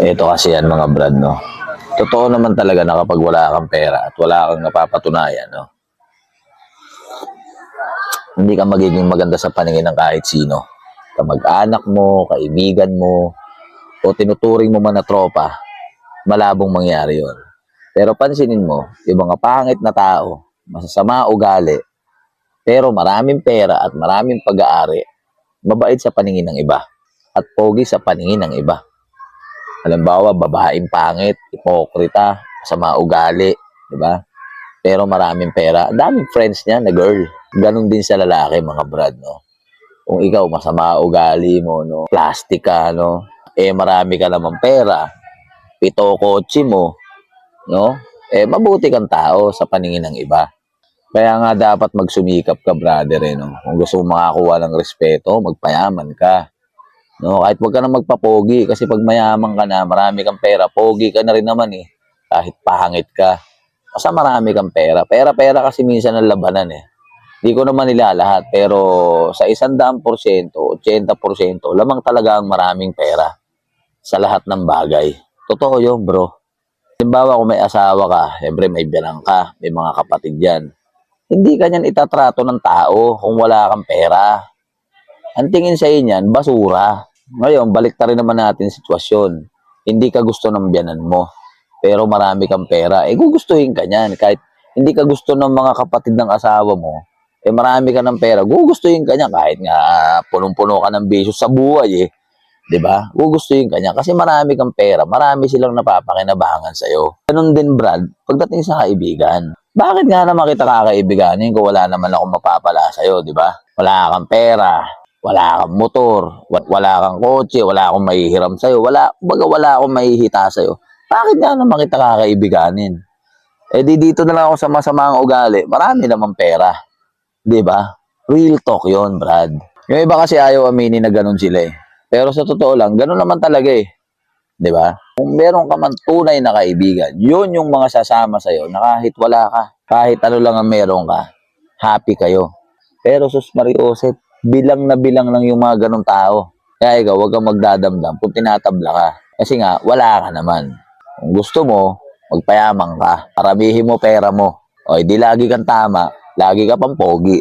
Ito kasi yan mga brad, no? Totoo naman talaga na kapag wala kang pera at wala kang napapatunayan, no? Hindi ka magiging maganda sa paningin ng kahit sino. Kamag-anak mo, kaibigan mo, o tinuturing mo man na tropa, malabong mangyari yon. Pero pansinin mo, yung mga pangit na tao, masasama ugali, pero maraming pera at maraming pag-aari, mabait sa paningin ng iba at pogi sa paningin ng iba. Halimbawa, babaeng pangit, hipokrita, sama ugali, di ba? Pero maraming pera. Ang daming friends niya na girl. Ganon din sa lalaki, mga brad, no? Kung ikaw, masama ugali mo, no? Plastic ka, no? Marami ka naman pera. Pito kotse mo, no? Mabuti kang tao sa paningin ng iba. Kaya nga dapat magsumikap ka, brother, no? Kung gusto mo makakuha ng respeto, magpayaman ka. No, kahit wag ka na magpapogi kasi pag mayaman ka na, marami kang pera, pogi ka na rin naman eh. Kahit pangit ka. Basta marami kang pera. Pera-pera kasi minsan ang labanan eh. Hindi ko naman nilalahat pero sa 100%, 80%, lamang talaga ang maraming pera sa lahat ng bagay. Totoo yun, bro. Halimbawa kung may asawa ka, siyempre may bilang ka, may mga kapatid yan. Hindi ka niyan itatrato ng tao kung wala kang pera. Ang tingin sa inyan, basura. Ngayon, balik rin naman natin sitwasyon. Hindi ka gusto ng biyanan mo, pero marami kang pera. Gugustuhin ka niyan. Kahit hindi ka gusto ng mga kapatid ng asawa mo, marami ka ng pera. Gugustuhin ka niyan. Kahit nga punong-puno ka ng bisyo sa buhay, 'di ba? Gugustuhin ka niyan kasi marami kang pera. Marami silang napapakinabangan sa iyo. Ganun din, Brad, pagdating sa kaibigan. Bakit nga naman kita kakaibiganin kung wala naman akong mapapala sa iyo, 'di ba? Wala kang pera, wala kang motor, wala kang kotse, wala akong mahihiram sa'yo, wala akong mahihita sa'yo. Bakit nga naman kita kakaibiganin? Di dito na lang ako sa masamang ugali, marami namang pera. Di ba? Real talk yon, Brad. Yung iba kasi ayaw aminin na ganun sila eh. Pero sa totoo lang, ganun naman talaga eh. Di ba? Kung meron ka man tunay na kaibigan, yun yung mga sasama sa'yo na kahit wala ka, kahit ano lang ang meron ka, happy kayo. Pero sus Mariosep, bilang na bilang lang yung mga ganong tao. Kaya ikaw, huwag kang magdadamdam kung tinatabla ka. Kasi nga, wala ka naman. Kung gusto mo, magpayamang ka. Paramihin mo pera mo. O, di lagi kang tama, lagi ka pang pogi.